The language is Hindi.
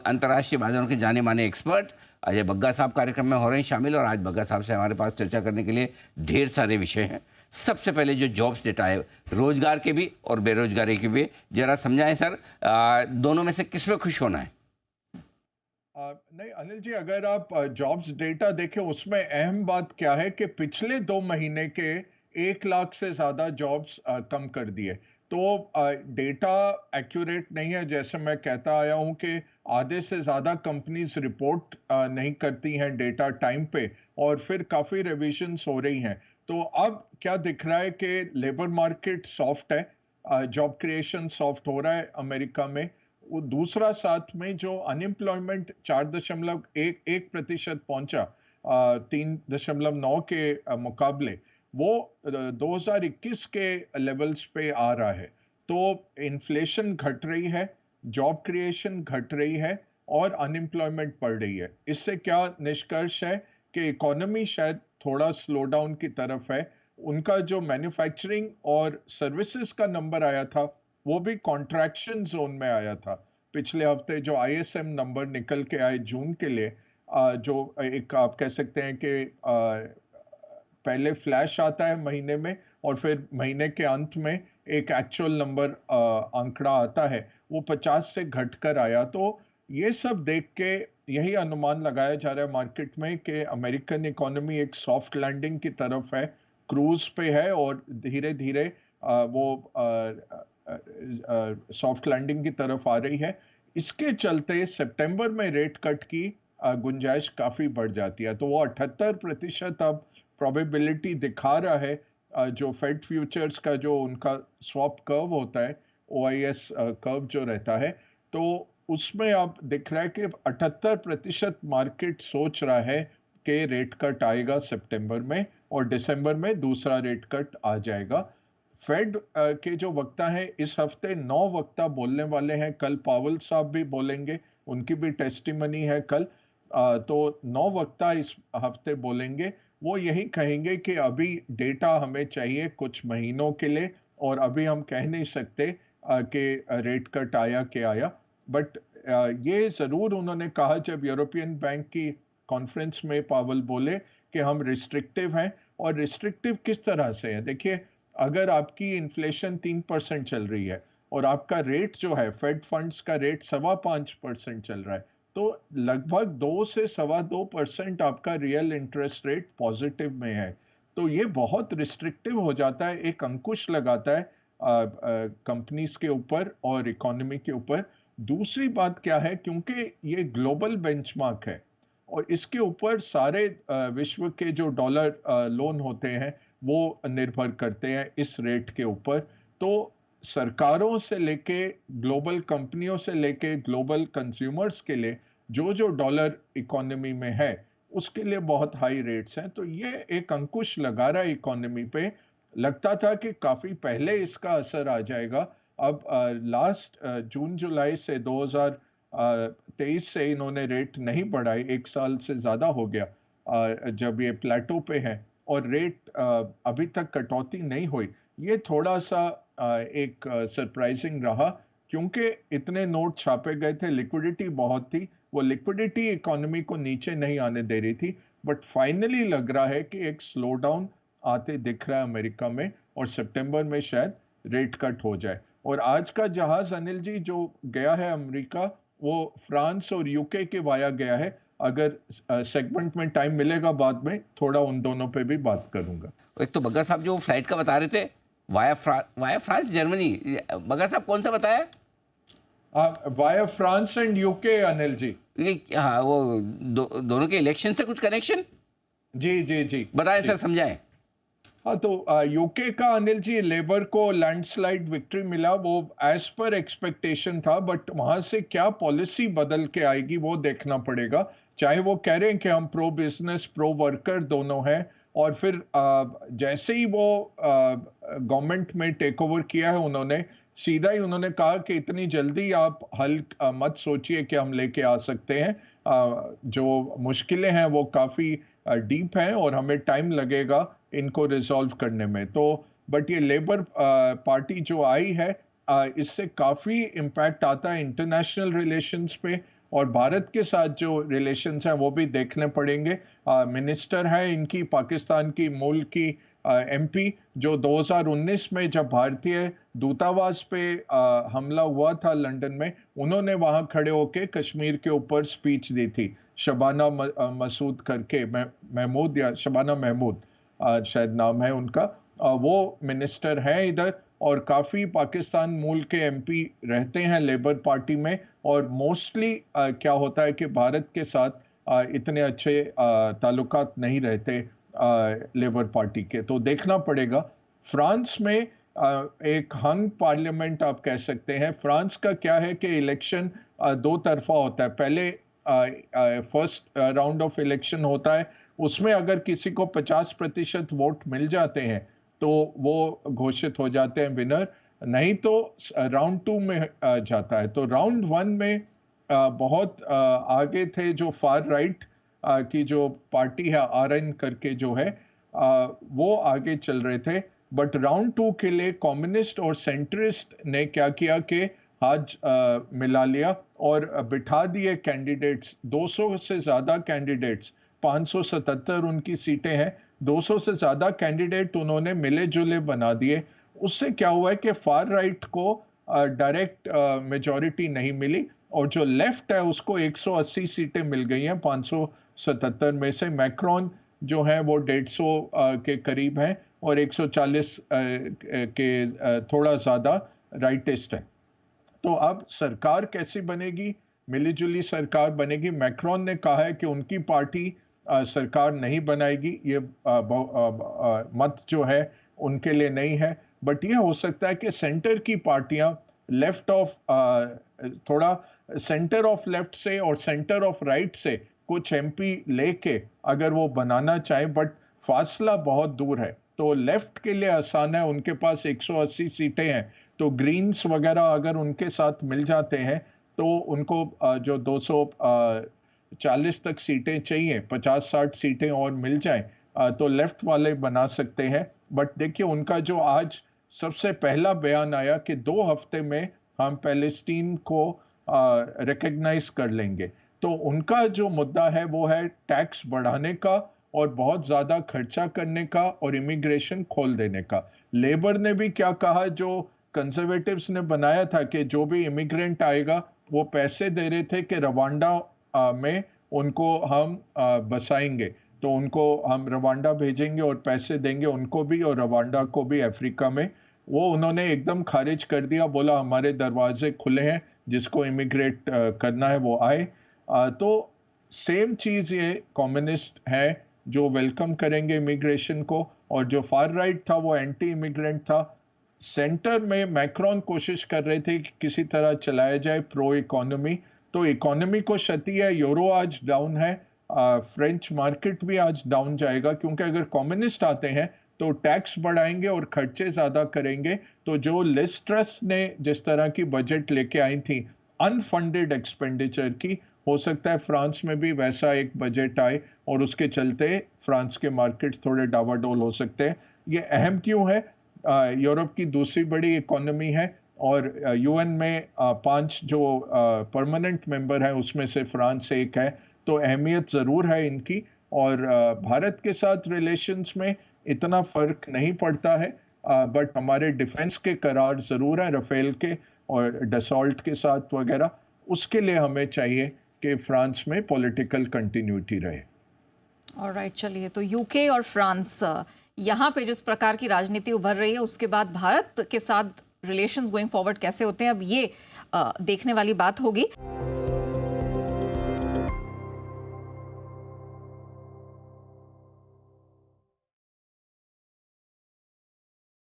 अंतर्राष्ट्रीय बाजारों के जाने माने एक्सपर्ट अजय बग्गा साहब कार्यक्रम में हो रहे हैं शामिल। और आज बग्गा साहब से हमारे पास चर्चा करने के लिए ढेर सारे विषय हैं। सबसे पहले जो जॉब्स डेटा है, रोजगार के भी और बेरोजगारी के भी, जरा समझाएं सर, दोनों में से किस में खुश होना है? नहीं अनिल जी, अगर आप जॉब्स डेटा देखें उसमें अहम बात क्या है कि पिछले 2 महीने के 1 लाख से ज्यादा जॉब्स कम कर दिए। तो डेटा एक्यूरेट नहीं है, जैसे मैं कहता आया हूं कि आधे से ज्यादा कंपनीज रिपोर्ट नहीं करती हैं डेटा टाइम पे, और फिर काफी रिविजन्स हो रही हैं। तो अब क्या दिख रहा है कि लेबर मार्केट सॉफ्ट है, जॉब क्रिएशन सॉफ्ट हो रहा है अमेरिका में। वो दूसरा साथ में जो अनएम्प्लॉयमेंट 4.1% पहुंचा 3.9 के मुकाबले, वो 2021 के लेवल्स पे आ रहा है। तो इन्फ्लेशन घट रही है, जॉब क्रिएशन घट रही है और अनएम्प्लॉयमेंट बढ़ रही है। इससे क्या निष्कर्ष है कि इकोनॉमी शायद थोड़ा स्लो डाउन की तरफ है। उनका जो मैन्युफैक्चरिंग और सर्विसेज का नंबर आया था वो भी कॉन्ट्रैक्शन जोन में आया था। पिछले हफ्ते जो आईएसएम नंबर निकल के आए जून के लिए, जो एक आप कह सकते हैं कि पहले फ्लैश आता है महीने में और फिर महीने के अंत में एक एक्चुअल नंबर आंकड़ा आता है, वो 50 से घटकर आया। तो ये सब देख के यही अनुमान लगाया जा रहा है मार्केट में कि अमेरिकन इकोनॉमी एक सॉफ्ट लैंडिंग की तरफ है, क्रूज पे है और धीरे धीरे वो सॉफ्ट लैंडिंग की तरफ आ रही है। इसके चलते सितंबर में रेट कट की गुंजाइश काफी बढ़ जाती है। तो वो 78% अब प्रोबेबिलिटी दिखा रहा है। जो फेड फ्यूचर्स का जो उनका स्वैप कर्व होता है, ओआईएस कर्व जो रहता है, तो उसमें अब दिख रहा है कि 78% मार्केट सोच रहा है कि रेट कट आएगा सितंबर में और दिसंबर में दूसरा रेट कट आ जाएगा। फेड के जो वक्ता हैं इस हफ्ते 9 वक्ता बोलने वाले हैं। कल पावल साहब भी बोलेंगे, उनकी भी टेस्टिमनी है कल। तो 9 वक्ता इस हफ्ते बोलेंगे। वो यही कहेंगे कि अभी डेटा हमें चाहिए कुछ महीनों के लिए और अभी हम कह नहीं सकते कि रेट कट आया कि आया। बट ये जरूर उन्होंने कहा जब यूरोपियन बैंक की कॉन्फ्रेंस में पावल बोले कि हम रिस्ट्रिक्टिव हैं। और रिस्ट्रिक्टिव किस तरह से है? देखिए, अगर आपकी इन्फ्लेशन 3% चल रही है और आपका रेट जो है फेड फंड्स का रेट 5.25% चल रहा है, तो लगभग 2 से 2.25% आपका रियल इंटरेस्ट रेट पॉजिटिव में है। तो ये बहुत रिस्ट्रिक्टिव हो जाता है, एक अंकुश लगाता है कंपनीज के ऊपर और इकोनॉमी के ऊपर। दूसरी बात क्या है, क्योंकि ये ग्लोबल बेंचमार्क है और इसके ऊपर सारे विश्व के जो डॉलर लोन होते हैं वो निर्भर करते हैं इस रेट के ऊपर। तो सरकारों से लेके ग्लोबल कंपनियों से लेके ग्लोबल कंज्यूमर्स के लिए जो जो डॉलर इकोनॉमी में है उसके लिए बहुत हाई रेट्स हैं। तो ये एक अंकुश लगा रहा है इकोनॉमी पे। लगता था कि काफी पहले इसका असर आ जाएगा। अब लास्ट जून जुलाई से 2023 से इन्होंने रेट नहीं बढ़ाई, 1 साल से ज्यादा हो गया जब ये प्लेटो पे है और रेट अभी तक कटौती नहीं हुई। ये थोड़ा सा एक सरप्राइजिंग रहा, क्योंकि इतने नोट छापे गए थे, लिक्विडिटी बहुत थी, वो लिक्विडिटी इकोनॉमी को नीचे नहीं आने दे रही थी। बट फाइनली लग रहा है कि एक स्लो डाउन आते दिख रहा है अमेरिका में और सितंबर में शायद रेट कट हो जाए। और आज का जहाज अनिल जी जो गया है अमेरिका, वो फ्रांस और यूके के वाया गया है। अगर सेगमेंट में टाइम मिलेगा बाद में थोड़ा उन दोनों पे भी बात करूंगा। एक तो बग्गा साहब जो फ्लाइट का बता रहे थे, वाया फ्रांस जर्मनी, बग्गा साहब कौन सा बताया? Via France and UK Anil ji. ये हाँ, वो दोनों के इलेक्शन से कुछ कनेक्शन? जी जी जी बताएं जी। सर, समझाएं। हाँ, तो यूके का अनिल जी लेबर को लैंडस्लाइड विक्ट्री मिला, वो एज पर एक्सपेक्टेशन था। बट वहां से क्या पॉलिसी बदल के आएगी वो देखना पड़ेगा। चाहे वो कह रहे हैं कि हम प्रो बिजनेस प्रो वर्कर दोनों हैं, और फिर जैसे ही वो गवर्नमेंट में टेक ओवर किया है उन्होंने, सीधा ही उन्होंने कहा कि इतनी जल्दी आप हल मत सोचिए कि हम लेके आ सकते हैं। जो मुश्किलें हैं वो काफी डीप हैं और हमें टाइम लगेगा इनको रिजॉल्व करने में। तो बट ये लेबर पार्टी जो आई है, इससे काफी इम्पैक्ट आता है इंटरनेशनल रिलेशंस पे। और भारत के साथ जो रिलेशंस हैं वो भी देखने पड़ेंगे। मिनिस्टर है इनकी पाकिस्तान की मूल की एमपी, जो 2019 में जब भारतीय दूतावास पे हमला हुआ था लंदन में, उन्होंने वहां खड़े होके कश्मीर के ऊपर स्पीच दी थी। शबाना मसूद करके, महमूद या शबाना महमूद शायद नाम है उनका, वो मिनिस्टर हैं इधर और काफ़ी पाकिस्तान मूल के एमपी रहते हैं लेबर पार्टी में। और मोस्टली क्या होता है कि भारत के साथ इतने अच्छे ताल्लुकात नहीं रहते लेबर पार्टी के, तो देखना पड़ेगा। फ्रांस में एक हंग पार्लियामेंट आप कह सकते हैं। फ्रांस का क्या है कि इलेक्शन दो तरफा होता है। पहले फर्स्ट राउंड ऑफ इलेक्शन होता है, उसमें अगर किसी को 50% वोट मिल जाते हैं तो वो घोषित हो जाते हैं विनर, नहीं तो राउंड 2 में जाता है। तो राउंड 1 में बहुत आगे थे जो फार राइट की जो पार्टी है, आरएन करके जो है, वो आगे चल रहे थे। बट राउंड 2 के लिए कम्युनिस्ट और सेंट्रिस्ट ने क्या किया कि हाथ मिला लिया और बिठा दिए कैंडिडेट्स। 200 से ज़्यादा कैंडिडेट्स, 577 उनकी सीटें हैं, 200 से ज़्यादा कैंडिडेट उन्होंने मिले जुले बना दिए। उससे क्या हुआ है कि फार राइट को डायरेक्ट मेजॉरिटी नहीं मिली और जो लेफ्ट है उसको 180 सीटें मिल गई हैं 577 में से। मैक्रोन जो है वो 150 के करीब हैं और 140 के थोड़ा ज़्यादा राइटिस्ट है। तो अब सरकार कैसी बनेगी? मिलीजुली सरकार बनेगी। मैक्रोन ने कहा है कि उनकी पार्टी सरकार नहीं बनाएगी, ये मत जो है उनके लिए नहीं है। बट ये हो सकता है कि सेंटर की पार्टियां लेफ्ट ऑफ थोड़ा सेंटर ऑफ लेफ्ट से और सेंटर ऑफ राइट से कुछ एमपी लेके अगर वो बनाना चाहें, बट फासला बहुत दूर है। तो लेफ्ट के लिए आसान है, उनके पास 180 सीटें हैं, तो ग्रीन्स वगैरह अगर उनके साथ मिल जाते हैं तो उनको जो 240 तक सीटें चाहिए, 50-60 सीटें और मिल जाएं तो लेफ्ट वाले बना सकते हैं। बट देखिए उनका जो आज सबसे पहला बयान आया कि 2 हफ्ते में हम पैलेस्टीन को रिकग्नाइज कर लेंगे, तो उनका जो मुद्दा है वो है टैक्स बढ़ाने का और बहुत ज़्यादा खर्चा करने का और इमिग्रेशन खोल देने का। लेबर ने भी क्या कहा, जो कंजर्वेटिव्स ने बनाया था कि जो भी इमिग्रेंट आएगा वो पैसे दे रहे थे कि रवांडा में उनको हम बसाएंगे, तो उनको हम रवांडा भेजेंगे और पैसे देंगे उनको भी और रवांडा को भी अफ्रीका में। वो उन्होंने एकदम खारिज कर दिया, बोला हमारे दरवाजे खुले हैं, जिसको इमिग्रेट करना है वो आए। तो सेम चीज़ ये कम्युनिस्ट है जो वेलकम करेंगे इमिग्रेशन को, और जो फार राइट था वो एंटी इमिग्रेंट था। सेंटर में मैक्रोन कोशिश कर रहे थे कि किसी तरह चलाया जाए प्रो इकोनॉमी, तो इकोनॉमी को क्षति है। यूरो आज डाउन है, फ्रेंच मार्केट भी आज डाउन जाएगा, क्योंकि अगर कम्युनिस्ट आते हैं तो टैक्स बढ़ाएंगे और खर्चे ज़्यादा करेंगे। तो जो लिज ट्रस ने जिस तरह की बजट लेके आई थी अनफंडेड एक्सपेंडिचर की, हो सकता है फ्रांस में भी वैसा एक बजट आए और उसके चलते फ्रांस के मार्केट थोड़े डावाडोल हो सकते हैं। ये अहम क्यों है? यूरोप की दूसरी बड़ी इकोनॉमी है और यूएन में 5 जो परमानेंट मेंबर हैं उसमें से फ्रांस एक है, तो अहमियत ज़रूर है इनकी। और भारत के साथ रिलेशंस में इतना फ़र्क नहीं पड़ता है, बट हमारे डिफेंस के करार ज़रूर हैं, राफेल के और डसॉल्ट के साथ वगैरह। उसके लिए हमें चाहिए कि फ्रांस में पॉलिटिकल कंटिन्यूटी रहे। ऑलराइट, चलिए, तो यूके और फ्रांस यहाँ पे जिस प्रकार की राजनीति उभर रही है, उसके बाद भारत के साथ रिलेशंस गोइंग फॉरवर्ड कैसे होते हैं, अब ये देखने वाली बात होगी।